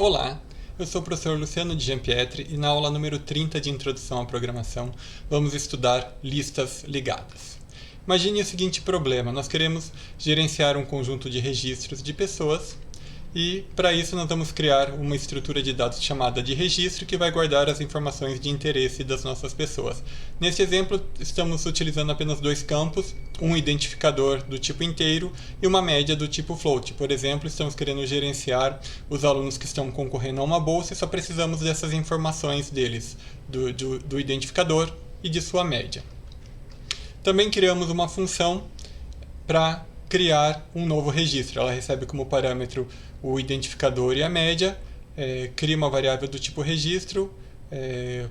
Olá, eu sou o professor Luciano de Giampietri e na aula número 30 de Introdução à Programação vamos estudar listas ligadas. Imagine o seguinte problema: nós queremos gerenciar um conjunto de registros de pessoas e para isso nós vamos criar uma estrutura de dados chamada de registro que vai guardar as informações de interesse das nossas pessoas. Neste exemplo estamos utilizando apenas dois campos, um identificador do tipo inteiro e uma média do tipo float. Por exemplo, estamos querendo gerenciar os alunos que estão concorrendo a uma bolsa e só precisamos dessas informações deles, do identificador e de sua média. Também criamos uma função para criar um novo registro. Ela recebe como parâmetro o identificador e a média, cria uma variável do tipo registro,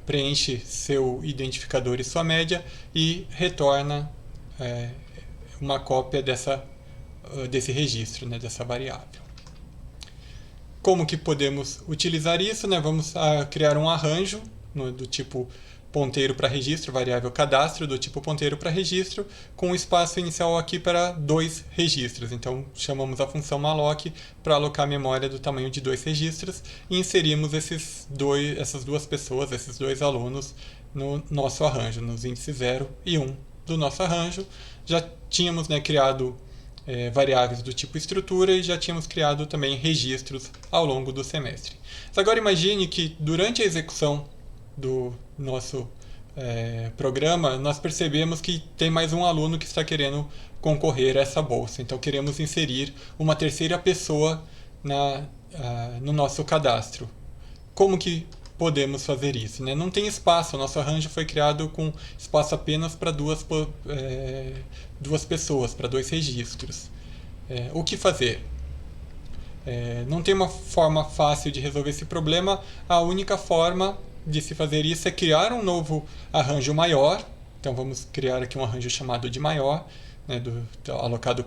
preenche seu identificador e sua média e retorna uma cópia desse registro, dessa variável. Como que podemos utilizar isso? Vamos criar um arranjo do tipo ponteiro para registro, variável cadastro do tipo ponteiro para registro, com um espaço inicial aqui para dois registros. Então chamamos a função malloc para alocar a memória do tamanho de dois registros e inserimos essas duas pessoas, esses dois alunos, no nosso arranjo, nos índices 0 e 1 do nosso arranjo. Já tínhamos criado variáveis do tipo estrutura e já tínhamos criado também registros ao longo do semestre. Mas agora imagine que durante a execução do nosso programa, nós percebemos que tem mais um aluno que está querendo concorrer a essa bolsa. Então queremos inserir uma terceira pessoa no nosso cadastro. Como que podemos fazer isso? Não tem espaço, o nosso arranjo foi criado com espaço apenas para duas pessoas, para dois registros. O que fazer? Não tem uma forma fácil de resolver esse problema. A única forma de se fazer isso é criar um novo arranjo maior. Então vamos criar aqui um arranjo chamado de maior, alocado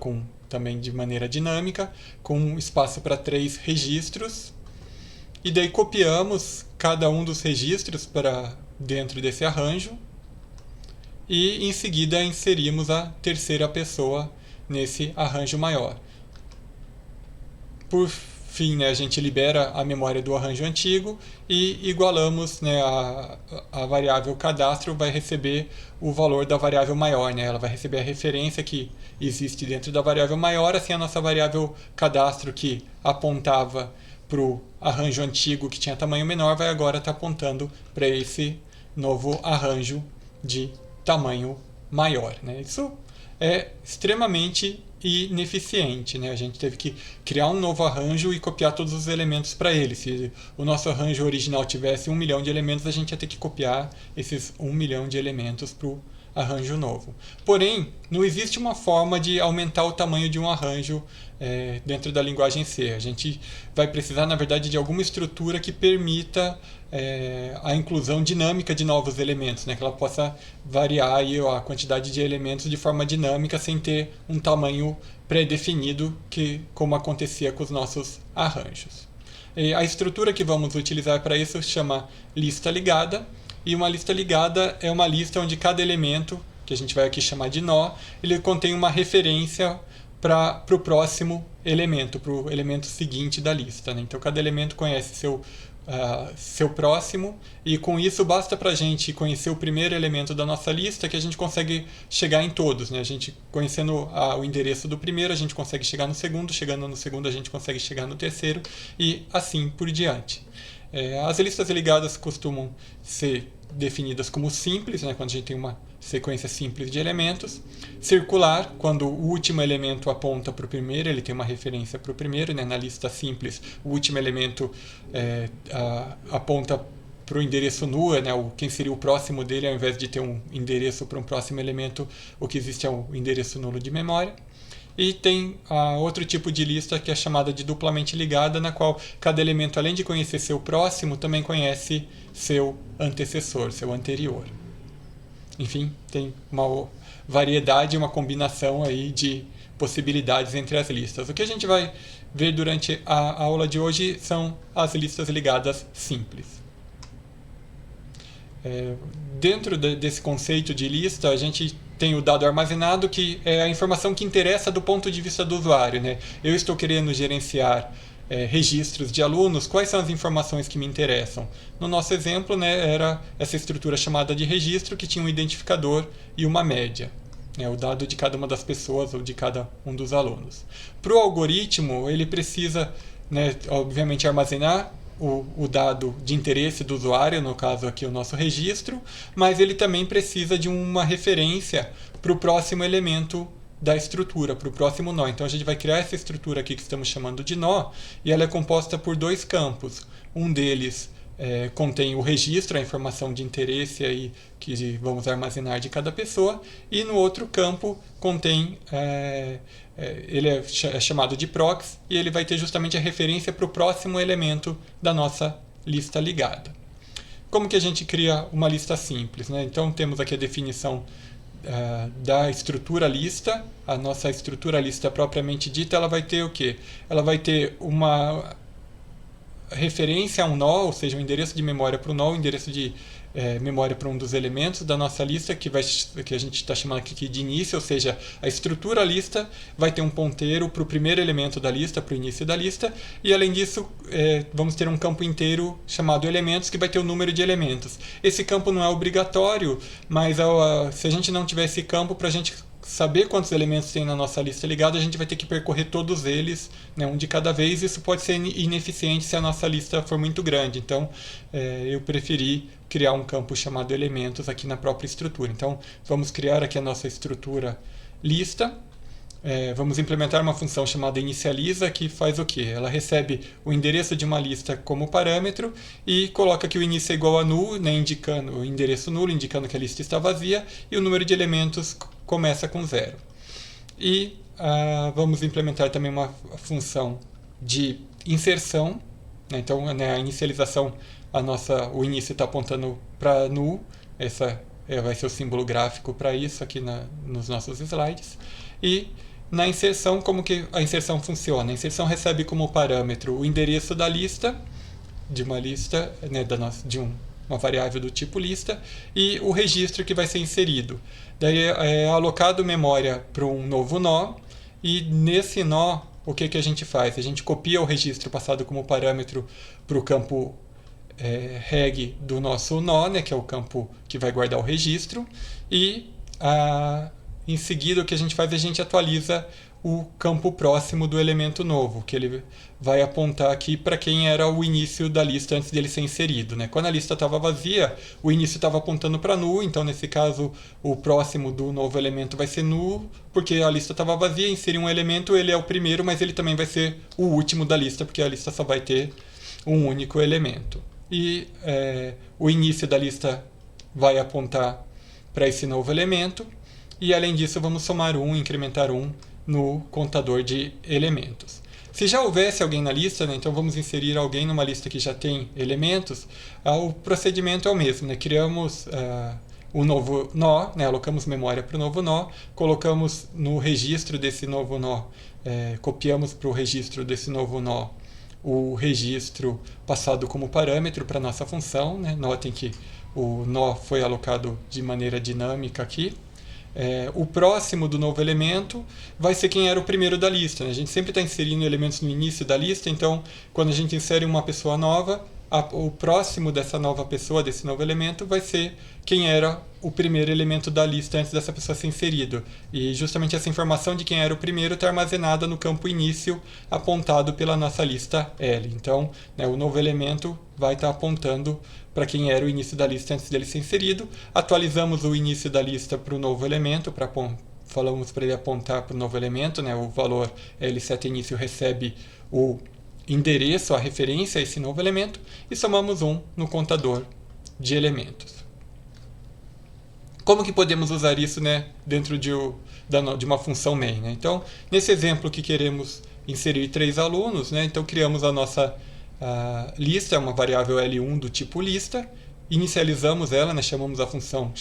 também de maneira dinâmica, com espaço para 3 registros. E daí copiamos cada um dos registros para dentro desse arranjo e em seguida inserimos a terceira pessoa nesse arranjo maior. Por fim, a gente libera a memória do arranjo antigo e igualamos a variável cadastro vai receber o valor da variável maior. Ela vai receber a referência que existe dentro da variável maior, assim a nossa variável cadastro que apontava para o arranjo antigo que tinha tamanho menor vai agora estar apontando para esse novo arranjo de tamanho maior. Isso é extremamente ineficiente. A gente teve que criar um novo arranjo e copiar todos os elementos para ele. Se o nosso arranjo original tivesse 1 milhão de elementos, a gente ia ter que copiar esses 1 milhão de elementos para o arranjo novo. Porém, não existe uma forma de aumentar o tamanho de um arranjo dentro da linguagem C. A gente vai precisar, na verdade, de alguma estrutura que permita a inclusão dinâmica de novos elementos, que ela possa variar aí a quantidade de elementos de forma dinâmica sem ter um tamanho pré-definido, como acontecia com os nossos arranjos. A estrutura que vamos utilizar para isso se chama lista ligada. E uma lista ligada é uma lista onde cada elemento, que a gente vai aqui chamar de nó, ele contém uma referência para o próximo elemento, para o elemento seguinte da lista. Então cada elemento conhece seu próximo e com isso basta para a gente conhecer o primeiro elemento da nossa lista que a gente consegue chegar em todos. A gente conhecendo o endereço do primeiro, a gente consegue chegar no segundo, chegando no segundo a gente consegue chegar no terceiro e assim por diante. As listas ligadas costumam ser definidas como simples, quando a gente tem uma sequência simples de elementos. Circular, quando o último elemento aponta para o primeiro, ele tem uma referência para o primeiro. Na lista simples, o último elemento aponta para o endereço nu, quem seria o próximo dele, ao invés de ter um endereço para um próximo elemento, o que existe é o endereço nulo de memória. E tem outro tipo de lista que é chamada de duplamente ligada, na qual cada elemento, além de conhecer seu próximo, também conhece seu antecessor, seu anterior. Enfim, tem uma variedade, uma combinação aí de possibilidades entre as listas. O que a gente vai ver durante a aula de hoje são as listas ligadas simples. Dentro desse conceito de lista, a gente tem o dado armazenado, que é a informação que interessa do ponto de vista do usuário. Eu estou querendo gerenciar registros de alunos, quais são as informações que me interessam? No nosso exemplo, né, era essa estrutura chamada de registro, que tinha um identificador e uma média, né, o dado de cada uma das pessoas ou de cada um dos alunos. Para o algoritmo, ele precisa, né, obviamente, armazenar o dado de interesse do usuário, no caso aqui o nosso registro, mas ele também precisa de uma referência para o próximo elemento da estrutura, para o próximo nó. Então a gente vai criar essa estrutura aqui que estamos chamando de nó, e ela é composta por dois campos. Um deles contém o registro, a informação de interesse aí que vamos armazenar de cada pessoa, e no outro campo contém, ele é chamado de prox, e ele vai ter justamente a referência para o próximo elemento da nossa lista ligada. Como que a gente cria uma lista simples, né? Então temos aqui a definição da estrutura lista. A nossa estrutura lista propriamente dita, ela vai ter o quê? Ela vai ter uma referência a um nó, ou seja, um endereço de memória para o nó, um endereço de memória para um dos elementos da nossa lista, que a gente está chamando aqui de início, ou seja, a estrutura lista vai ter um ponteiro para o primeiro elemento da lista, para o início da lista, e além disso vamos ter um campo inteiro chamado elementos, que vai ter o número de elementos. Esse campo não é obrigatório, mas se a gente não tiver esse campo, para a gente saber quantos elementos tem na nossa lista ligada, a gente vai ter que percorrer todos eles, né, um de cada vez. Isso pode ser ineficiente se a nossa lista for muito grande. Então, eu preferi criar um campo chamado elementos aqui na própria estrutura. Então, vamos criar aqui a nossa estrutura lista. Vamos implementar uma função chamada inicializa, que faz o quê? Ela recebe o endereço de uma lista como parâmetro e coloca que o início é igual a null, né, indicando o endereço nulo, indicando que a lista está vazia, e o número de elementos começa com 0. E vamos implementar também uma função de inserção, né? Então, a inicialização, o início está apontando para null, essa vai ser o símbolo gráfico para isso aqui nos nossos slides. E na inserção, como que a inserção funciona? A inserção recebe como parâmetro o endereço da lista, de uma lista, né, uma variável do tipo lista, e o registro que vai ser inserido. Daí é alocado memória para um novo nó, e nesse nó, o que a gente faz? A gente copia o registro passado como parâmetro para o campo reg do nosso nó, né, que é o campo que vai guardar o registro, e em seguida o que a gente faz é a gente atualiza o campo próximo do elemento novo, que ele vai apontar aqui para quem era o início da lista antes dele ser inserido, né? Quando a lista estava vazia, o início estava apontando para null, então nesse caso o próximo do novo elemento vai ser null, porque a lista estava vazia, inserir um elemento, ele é o primeiro, mas ele também vai ser o último da lista, porque a lista só vai ter um único elemento. E o início da lista vai apontar para esse novo elemento, e além disso vamos somar 1, incrementar 1 no contador de elementos. Se já houvesse alguém na lista, né, então vamos inserir alguém numa lista que já tem elementos, o procedimento é o mesmo, né? Criamos um novo nó, né, alocamos memória para o novo nó, colocamos no registro desse novo nó, copiamos para o registro desse novo nó o registro passado como parâmetro para a nossa função, né? Notem que o nó foi alocado de maneira dinâmica aqui. O próximo do novo elemento vai ser quem era o primeiro da lista, né? A gente sempre está inserindo elementos no início da lista, então quando a gente insere uma pessoa nova, o próximo dessa nova pessoa, desse novo elemento, vai ser quem era o primeiro elemento da lista antes dessa pessoa ser inserido. E justamente essa informação de quem era o primeiro está armazenada no campo início, apontado pela nossa lista L. Então, né, o novo elemento vai estar apontando para quem era o início da lista antes dele ser inserido. Atualizamos o início da lista para o novo elemento, falamos para ele apontar para o novo elemento, né, o valor L7 início recebe o endereço, a referência a esse novo elemento, e somamos 1 no contador de elementos. Como que podemos usar isso, né, dentro de uma função main? Né? Então, nesse exemplo que queremos inserir 3 alunos, né, então criamos a nossa lista, é uma variável L1 do tipo lista, inicializamos ela, né, chamamos a função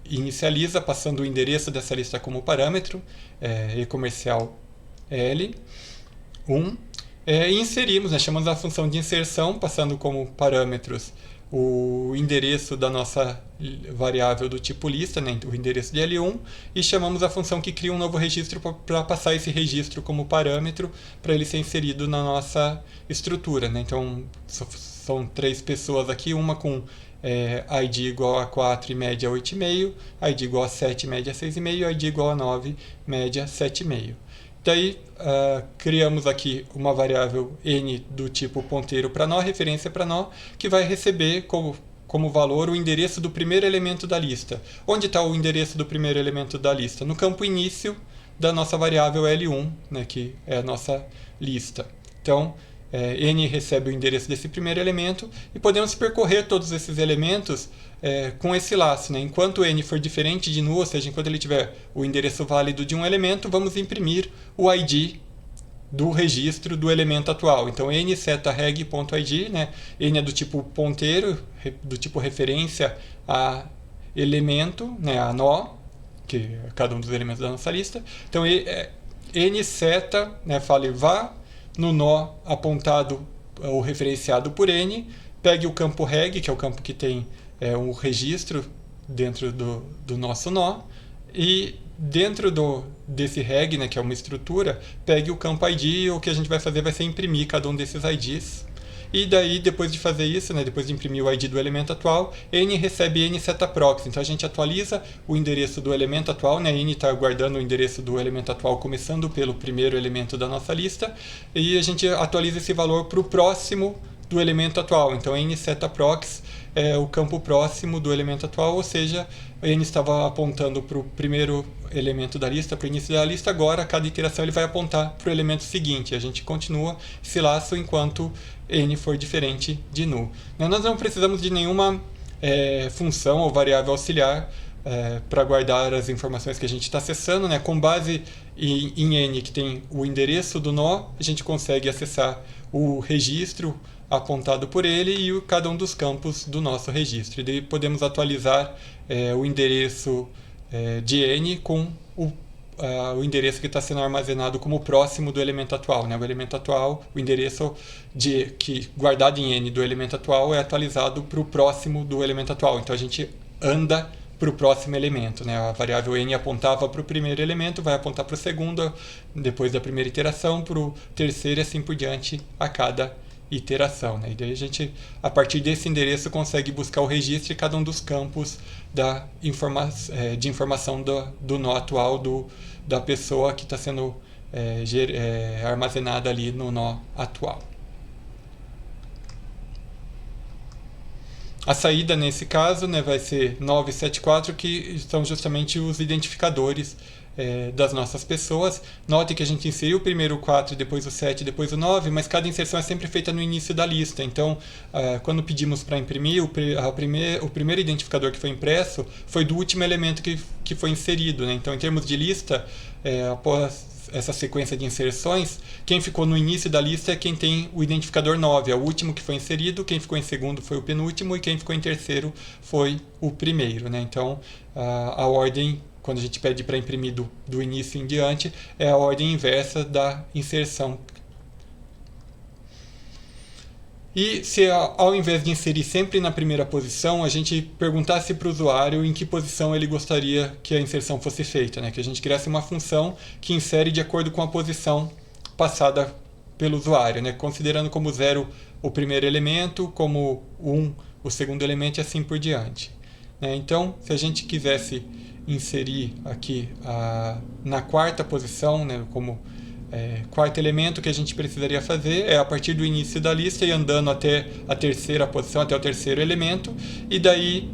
inicializa, passando o endereço dessa lista como parâmetro, e-comercial L1, e inserimos, né, chamamos a função de inserção, passando como parâmetros o endereço da nossa variável do tipo lista, né, o endereço de L1, e chamamos a função que cria um novo registro para passar esse registro como parâmetro para ele ser inserido na nossa estrutura, né? Então, são 3 pessoas aqui, uma com ID igual a 4 e média 8,5, ID igual a 7, média 6,5, ID igual a 9, média 7,5. Daí, criamos aqui uma variável n do tipo ponteiro para nó, referência para nó, que vai receber como valor o endereço do primeiro elemento da lista. Onde está o endereço do primeiro elemento da lista? No campo início da nossa variável L1, né, que é a nossa lista. Então, n recebe o endereço desse primeiro elemento e podemos percorrer todos esses elementos com esse laço, né? Enquanto n for diferente de nu, ou seja, enquanto ele tiver o endereço válido de um elemento, vamos imprimir o ID do registro do elemento atual. Então, n setareg.id, né? N é do tipo ponteiro, do tipo referência a elemento, né? A nó, que é cada um dos elementos da nossa lista. Então, n seta, né? Fale vá no nó apontado ou referenciado por n, pegue o campo reg, que é o campo que tem um registro dentro do nosso nó, e dentro desse reg, né, que é uma estrutura, pegue o campo ID, e o que a gente vai fazer vai ser imprimir cada um desses IDs. E daí, depois de fazer isso, né, depois de imprimir o ID do elemento atual, n recebe n setaproxy. Então a gente atualiza o endereço do elemento atual, né, n está guardando o endereço do elemento atual começando pelo primeiro elemento da nossa lista, e a gente atualiza esse valor para o próximo do elemento atual. Então n setaproxy é o campo próximo do elemento atual, ou seja, n estava apontando para o primeiro elemento da lista, para o início da lista, agora cada iteração ele vai apontar para o elemento seguinte. A gente continua esse laço enquanto n for diferente de nu. Nós não precisamos de nenhuma função ou variável auxiliar para guardar as informações que a gente está acessando, né? Com base em n, que tem o endereço do nó, a gente consegue acessar o registro apontado por ele e cada um dos campos do nosso registro. E daí podemos atualizar o endereço de n com o endereço que está sendo armazenado como próximo do elemento atual, né? O elemento atual, o endereço que guardado em n do elemento atual é atualizado para o próximo do elemento atual. Então a gente anda para o próximo elemento, né? A variável n apontava para o primeiro elemento, vai apontar para o segundo, depois da primeira iteração, para o terceiro e assim por diante a cada iteração, né? E daí a gente, a partir desse endereço, consegue buscar o registro e cada um dos campos de informação do nó atual da pessoa que está sendo armazenada ali no nó atual. A saída, nesse caso, né, vai ser 974, que são justamente os identificadores das nossas pessoas. Note que a gente inseriu primeiro o 4, depois o 7, depois o 9, mas cada inserção é sempre feita no início da lista. Então, quando pedimos para imprimir, o primeiro identificador que foi impresso foi do último elemento que foi inserido, né? Então, em termos de lista, após essa sequência de inserções, quem ficou no início da lista é quem tem o identificador 9, é o último que foi inserido, quem ficou em segundo foi o penúltimo e quem ficou em terceiro foi o primeiro, né? Então, a ordem, quando a gente pede para imprimir do início em diante, é a ordem inversa da inserção. E se ao invés de inserir sempre na primeira posição, a gente perguntasse para o usuário em que posição ele gostaria que a inserção fosse feita, né? Que a gente criasse uma função que insere de acordo com a posição passada pelo usuário, né? Considerando como 0 o primeiro elemento, como 1 o segundo elemento e assim por diante, né? Então, se a gente quisesse inserir aqui na quarta posição, né, como quarto elemento, que a gente precisaria fazer é a partir do início da lista e andando até a terceira posição, até o terceiro elemento, e daí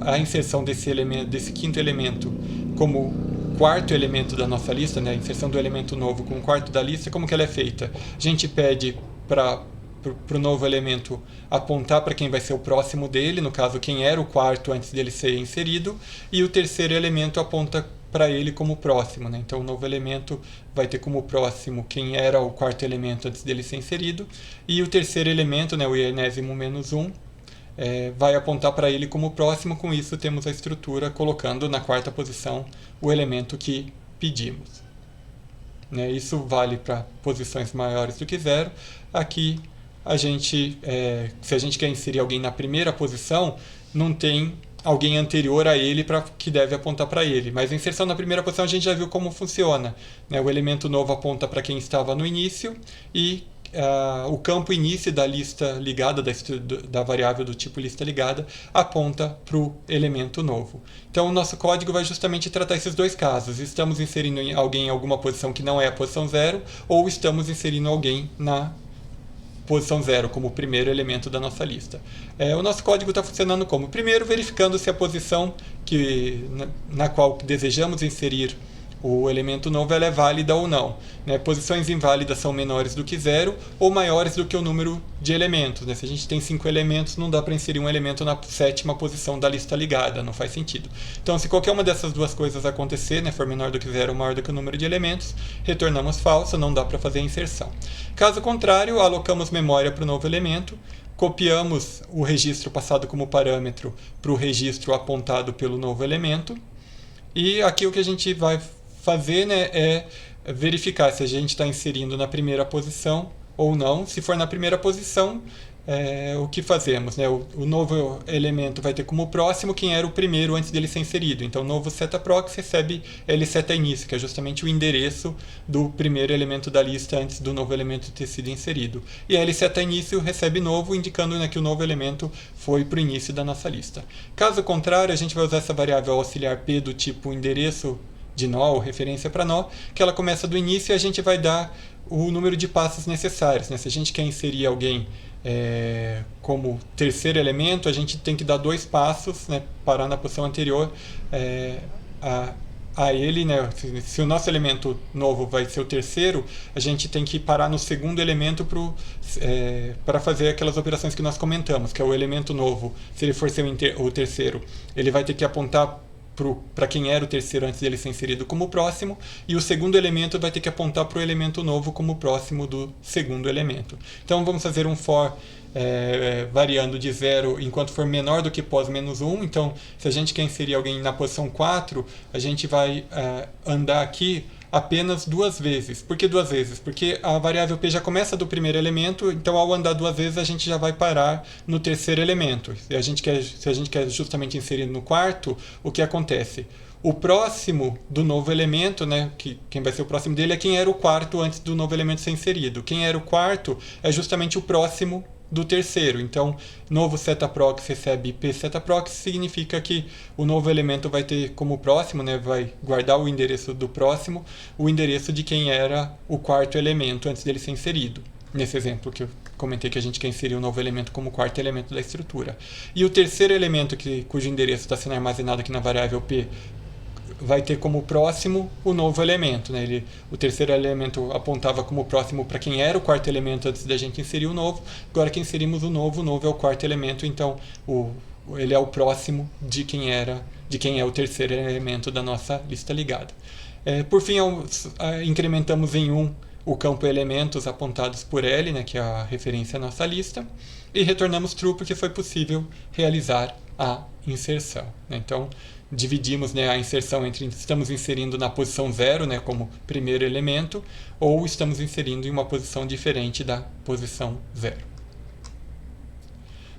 a inserção desse quinto elemento como quarto elemento da nossa lista, né, a inserção do elemento novo com o quarto da lista, como que ela é feita? A gente pede para o novo elemento apontar para quem vai ser o próximo dele, no caso quem era o quarto antes dele ser inserido, e o terceiro elemento aponta para ele como próximo, né? Então o novo elemento vai ter como próximo quem era o quarto elemento antes dele ser inserido, e o terceiro elemento, né, o enésimo menos 1, vai apontar para ele como próximo. Com isso temos a estrutura colocando na quarta posição o elemento que pedimos, né? Isso vale para posições maiores do que 0. Aqui se a gente quer inserir alguém na primeira posição, não tem alguém anterior a ele que deve apontar para ele. Mas a inserção na primeira posição a gente já viu como funciona, né? O elemento novo aponta para quem estava no início e o campo início da lista ligada, da variável do tipo lista ligada, aponta para o elemento novo. Então o nosso código vai justamente tratar esses dois casos. Estamos inserindo alguém em alguma posição que não é a posição 0, ou estamos inserindo alguém na posição 0 como o primeiro elemento da nossa lista. O nosso código está funcionando como? Primeiro, verificando se a posição na qual desejamos inserir o elemento novo ela é válida ou não. Né? Posições inválidas são menores do que 0 ou maiores do que o número de elementos. Né? Se a gente tem 5 elementos, não dá para inserir um elemento na 7ª posição da lista ligada, não faz sentido. Então, se qualquer uma dessas duas coisas acontecer, né, for menor do que 0 ou maior do que o número de elementos, retornamos falso, não dá para fazer a inserção. Caso contrário, alocamos memória para o novo elemento, copiamos o registro passado como parâmetro para o registro apontado pelo novo elemento, e aqui o que a gente vai fazer, né, é verificar se a gente está inserindo na primeira posição ou não. Se for na primeira posição, o que fazemos? Né? O novo elemento vai ter como próximo quem era o primeiro antes dele ser inserido. Então, o novo setaprox recebe lsetaInício, que é justamente o endereço do primeiro elemento da lista antes do novo elemento ter sido inserido. E lsetaInício recebe novo, indicando, né, que o novo elemento foi para o início da nossa lista. Caso contrário, a gente vai usar essa variável auxiliar p do tipo endereço de nó, ou referência para nó, que ela começa do início e a gente vai dar o número de passos necessários. Né? Se a gente quer inserir alguém como terceiro elemento, a gente tem que dar 2 passos, né, parar na posição anterior a ele. Né? Se o nosso elemento novo vai ser o terceiro, a gente tem que parar no segundo elemento para fazer aquelas operações que nós comentamos, que é o elemento novo. Se ele for ser o terceiro, ele vai ter que apontar para quem era o terceiro antes dele ser inserido como próximo, e o segundo elemento vai ter que apontar para o elemento novo como próximo do segundo elemento. Então vamos fazer um for variando de 0 enquanto for menor do que pos menos 1. Então, se a gente quer inserir alguém na posição 4, a gente vai andar aqui apenas 2 vezes. Por que 2 vezes? Porque a variável p já começa do primeiro elemento, então ao andar 2 vezes a gente já vai parar no terceiro elemento. Se a gente quer justamente inserir no quarto, o que acontece? O próximo do novo elemento, né, quem vai ser o próximo dele é quem era o quarto antes do novo elemento ser inserido. Quem era o quarto é justamente o próximo do terceiro. Então, novo setaprox recebe p setaprox, significa que o novo elemento vai ter como próximo, né, vai guardar o endereço do próximo, o endereço de quem era o quarto elemento antes dele ser inserido. Nesse exemplo que eu comentei que a gente quer inserir um novo elemento como quarto elemento da estrutura. E o terceiro elemento cujo endereço está sendo armazenado aqui na variável p vai ter como próximo o novo elemento. Né? O terceiro elemento apontava como próximo para quem era o quarto elemento antes da gente inserir o novo. Agora que inserimos o novo é o quarto elemento, então ele é o próximo de quem é o terceiro elemento da nossa lista ligada. Por fim, incrementamos em 1 o campo elementos apontados por L, né, que é a referência à nossa lista, e retornamos true porque foi possível realizar a inserção. Né? Então, dividimos, né, a inserção entre estamos inserindo na posição 0, né, como primeiro elemento, ou estamos inserindo em uma posição diferente da posição 0.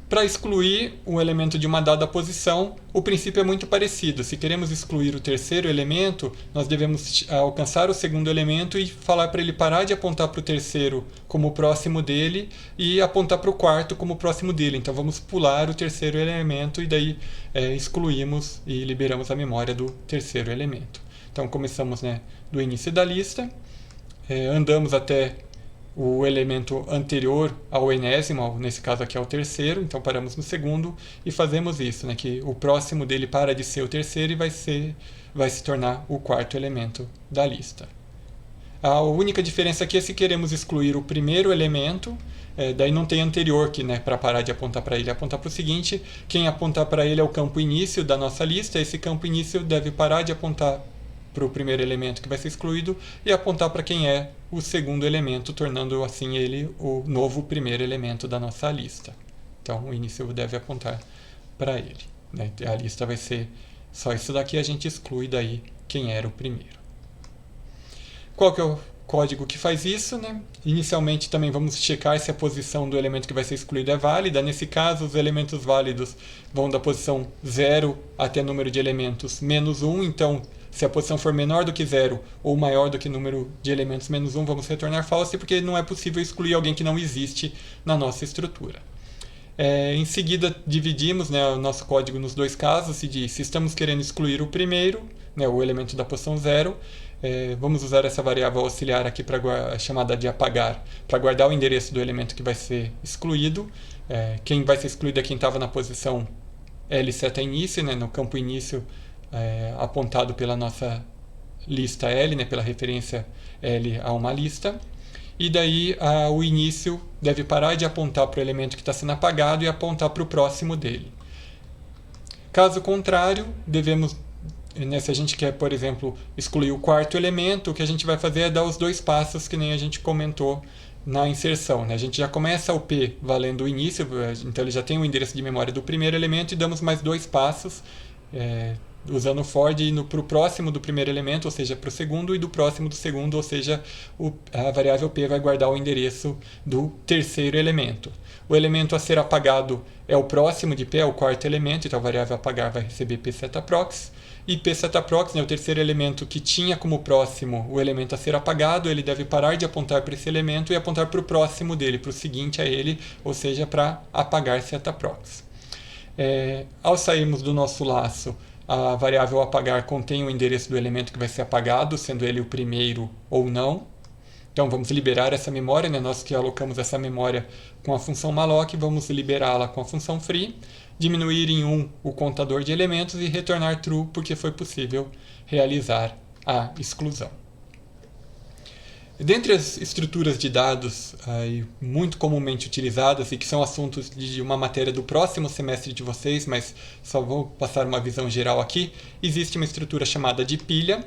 Para excluir um elemento de uma dada posição, o princípio é muito parecido. Se queremos excluir o terceiro elemento, nós devemos alcançar o segundo elemento e falar para ele parar de apontar para o terceiro como próximo dele e apontar para o quarto como próximo dele. Então vamos pular o terceiro elemento e daí excluímos e liberamos a memória do terceiro elemento. Então começamos, né, do início da lista, andamos até o elemento anterior ao enésimo, nesse caso aqui é o terceiro, então paramos no segundo e fazemos isso, né, que o próximo dele para de ser o terceiro e vai se tornar o quarto elemento da lista. A única diferença aqui é se queremos excluir o primeiro elemento, daí não tem anterior que, né, para parar de apontar para ele, apontar para o seguinte. Quem apontar para ele é o campo início da nossa lista, esse campo início deve parar de apontar para o primeiro elemento que vai ser excluído e apontar para quem é o segundo elemento, tornando assim ele o novo primeiro elemento da nossa lista. Então o início deve apontar para ele. Né? A lista vai ser só isso daqui, a gente exclui daí quem era o primeiro. Qual que é o código que faz isso, né? Inicialmente também vamos checar se a posição do elemento que vai ser excluído é válida. Nesse caso, os elementos válidos vão da posição 0 até o número de elementos menos 1. Então, se a posição for menor do que 0 ou maior do que o número de elementos menos 1, vamos retornar false, porque não é possível excluir alguém que não existe na nossa estrutura. Em seguida, dividimos, né, o nosso código nos dois casos. Se estamos querendo excluir o primeiro, né, o elemento da posição 0, vamos usar essa variável auxiliar aqui chamada de apagar, para guardar o endereço do elemento que vai ser excluído. Quem vai ser excluído é quem estava na posição L seta início, né, no campo início apontado pela nossa lista L, né, pela referência L a uma lista. E daí o início deve parar de apontar para o elemento que está sendo apagado e apontar para o próximo dele. Caso contrário, se a gente quer, por exemplo, excluir o quarto elemento, o que a gente vai fazer é dar os dois passos que nem a gente comentou na inserção, né? A gente já começa o P valendo o início, então ele já tem o endereço de memória do primeiro elemento, e damos mais dois passos, usando o for indo para o próximo do primeiro elemento, ou seja, para o segundo, e do próximo do segundo, ou seja, a variável P vai guardar o endereço do terceiro elemento. O elemento a ser apagado é o próximo de P, é o quarto elemento, então a variável apagar vai receber psetaprox. E psetaprox, né, o terceiro elemento que tinha como próximo o elemento a ser apagado, ele deve parar de apontar para esse elemento e apontar para o próximo dele, para o seguinte a ele, ou seja, para apagar setaprox. Ao sairmos do nosso laço, a variável apagar contém o endereço do elemento que vai ser apagado, sendo ele o primeiro ou não. Então vamos liberar essa memória, né? Nós que alocamos essa memória com a função malloc, vamos liberá-la com a função free, diminuir em 1 o contador de elementos e retornar true, porque foi possível realizar a exclusão. Dentre as estruturas de dados muito comumente utilizadas e que são assuntos de uma matéria do próximo semestre de vocês, mas só vou passar uma visão geral aqui, existe uma estrutura chamada de pilha,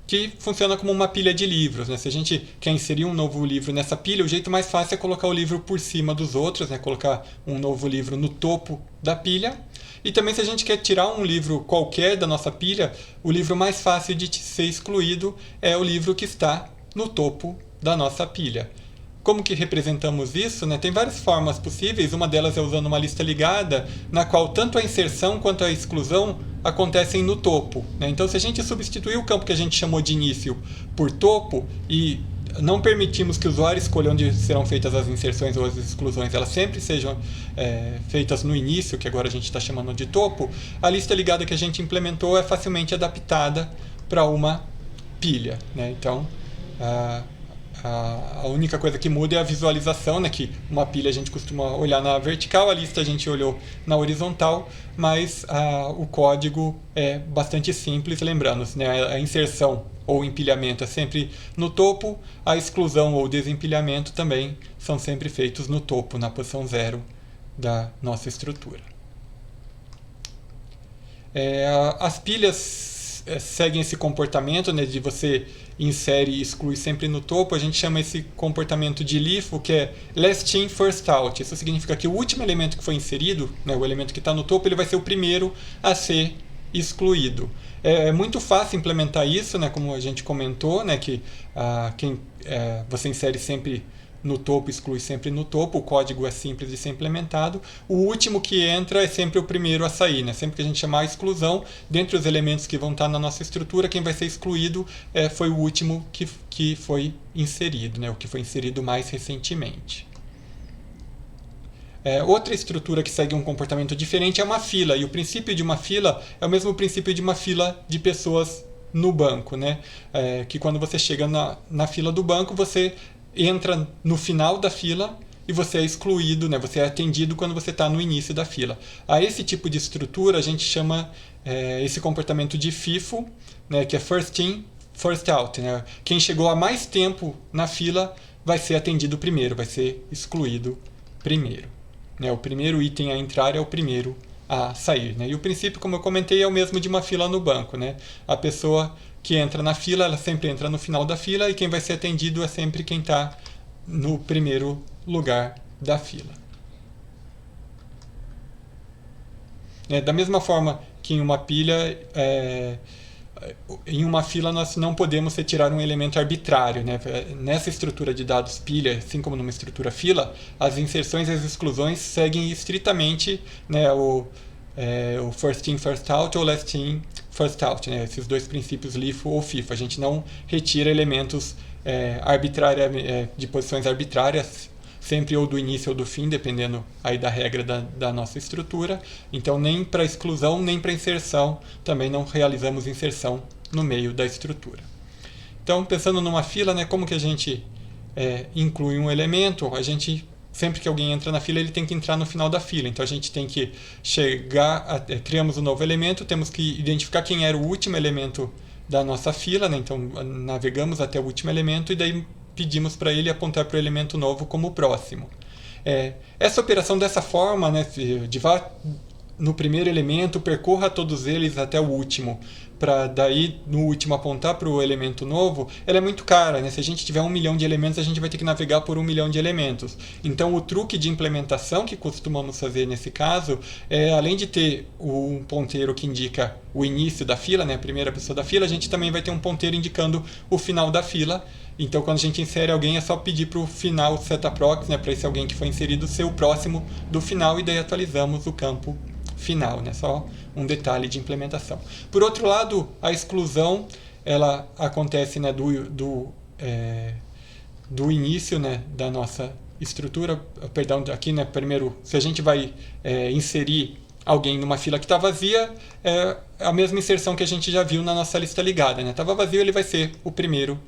que funciona como uma pilha de livros, né? Se a gente quer inserir um novo livro nessa pilha, o jeito mais fácil é colocar o livro por cima dos outros, né? Colocar um novo livro no topo da pilha. E também, se a gente quer tirar um livro qualquer da nossa pilha, o livro mais fácil de ser excluído é o livro que está no topo da nossa pilha. Como que representamos isso, né? Tem várias formas possíveis, uma delas é usando uma lista ligada, na qual tanto a inserção quanto a exclusão acontecem no topo, né? Então, se a gente substituir o campo que a gente chamou de início por topo e não permitimos que o usuário escolha onde serão feitas as inserções ou as exclusões, elas sempre sejam feitas no início, que agora a gente está chamando de topo, a lista ligada que a gente implementou é facilmente adaptada para uma pilha, né? Então, a única coisa que muda é a visualização, né? Que uma pilha a gente costuma olhar na vertical, a lista a gente olhou na horizontal, mas o código é bastante simples, lembrando, né? A inserção ou empilhamento é sempre no topo, a exclusão ou desempilhamento também são sempre feitos no topo, na posição 0 da nossa estrutura. As pilhas seguem esse comportamento, né, de você insere e exclui sempre no topo. A gente chama esse comportamento de LIFO, que é last in, first out. Isso significa que o último elemento que foi inserido, né, o elemento que está no topo, ele vai ser o primeiro a ser excluído. É muito fácil implementar isso, né, como a gente comentou, né, que você insere sempre no topo, exclui sempre no topo, o código é simples de ser implementado. O último que entra é sempre o primeiro a sair, né? Sempre que a gente chamar a exclusão, dentre os elementos que vão estar na nossa estrutura, quem vai ser excluído foi o último que foi inserido, né? O que foi inserido mais recentemente. Outra estrutura que segue um comportamento diferente é uma fila, e o princípio de uma fila é o mesmo princípio de uma fila de pessoas no banco, né? Que quando você chega na fila do banco, você entra no final da fila e você é excluído, né? Você é atendido quando você está no início da fila. A esse tipo de estrutura a gente chama esse comportamento de FIFO, né? Que é first in, first out, né? Quem chegou há mais tempo na fila vai ser atendido primeiro, vai ser excluído primeiro, né? O primeiro item a entrar é o primeiro a sair, né? E o princípio, como eu comentei, é o mesmo de uma fila no banco, né? A pessoa que entra na fila, ela sempre entra no final da fila, e quem vai ser atendido é sempre quem está no primeiro lugar da fila. Da mesma forma que em uma pilha, em uma fila nós não podemos retirar um elemento arbitrário, né? Nessa estrutura de dados pilha, assim como numa estrutura fila, as inserções e as exclusões seguem estritamente, né, o first in, first out ou last in, first out, né? Esses dois princípios LIFO ou FIFO. A gente não retira elementos de posições arbitrárias, sempre ou do início ou do fim, dependendo aí da regra da nossa estrutura. Então, nem para exclusão, nem para inserção, também não realizamos inserção no meio da estrutura. Então, pensando numa fila, né, como que a gente inclui um elemento? A gente, sempre que alguém entra na fila, ele tem que entrar no final da fila. Então, a gente tem que criamos um novo elemento, temos que identificar quem era o último elemento da nossa fila, né? Então, navegamos até o último elemento e daí pedimos para ele apontar para o elemento novo como próximo. Essa operação dessa forma, né, de vá no primeiro elemento, percorra todos eles até o último, para daí no último apontar para o elemento novo, ela é muito cara, né? Se a gente tiver 1 milhão de elementos, a gente vai ter que navegar por 1 milhão de elementos. Então o truque de implementação que costumamos fazer nesse caso além de ter um ponteiro que indica o início da fila, né, a primeira pessoa da fila, a gente também vai ter um ponteiro indicando o final da fila. Então, quando a gente insere alguém, é só pedir para o final setAprox, né, para esse alguém que foi inserido ser o próximo do final, e daí atualizamos o campo final, né, só um detalhe de implementação. Por outro lado, a exclusão ela acontece, né, do início, né, da nossa estrutura. Perdão, aqui, né, primeiro, se a gente vai inserir alguém numa fila que está vazia, é a mesma inserção que a gente já viu na nossa lista ligada, né? Estava vazio, ele vai ser o primeiro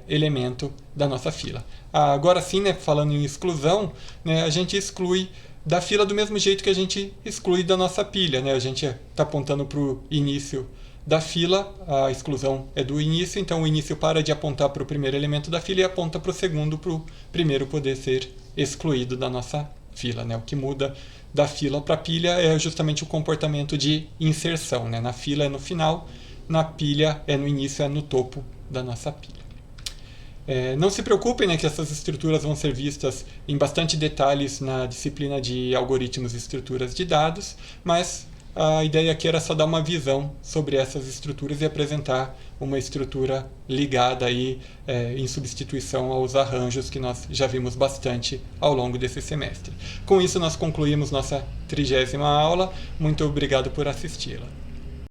elemento da nossa fila. Agora sim, né, falando em exclusão, né, a gente exclui da fila do mesmo jeito que a gente exclui da nossa pilha, né? A gente está apontando para o início da fila, a exclusão é do início, então o início para de apontar para o primeiro elemento da fila e aponta para o segundo, para o primeiro poder ser excluído da nossa fila, né? O que muda da fila para a pilha é justamente o comportamento de inserção, né? Na fila é no final, na pilha é no início, é no topo da nossa pilha. Não se preocupem, né, que essas estruturas vão ser vistas em bastante detalhes na disciplina de algoritmos e estruturas de dados, mas a ideia aqui era só dar uma visão sobre essas estruturas e apresentar uma estrutura ligada aí, em substituição aos arranjos que nós já vimos bastante ao longo desse semestre. Com isso, nós concluímos nossa 30ª aula. Muito obrigado por assisti-la.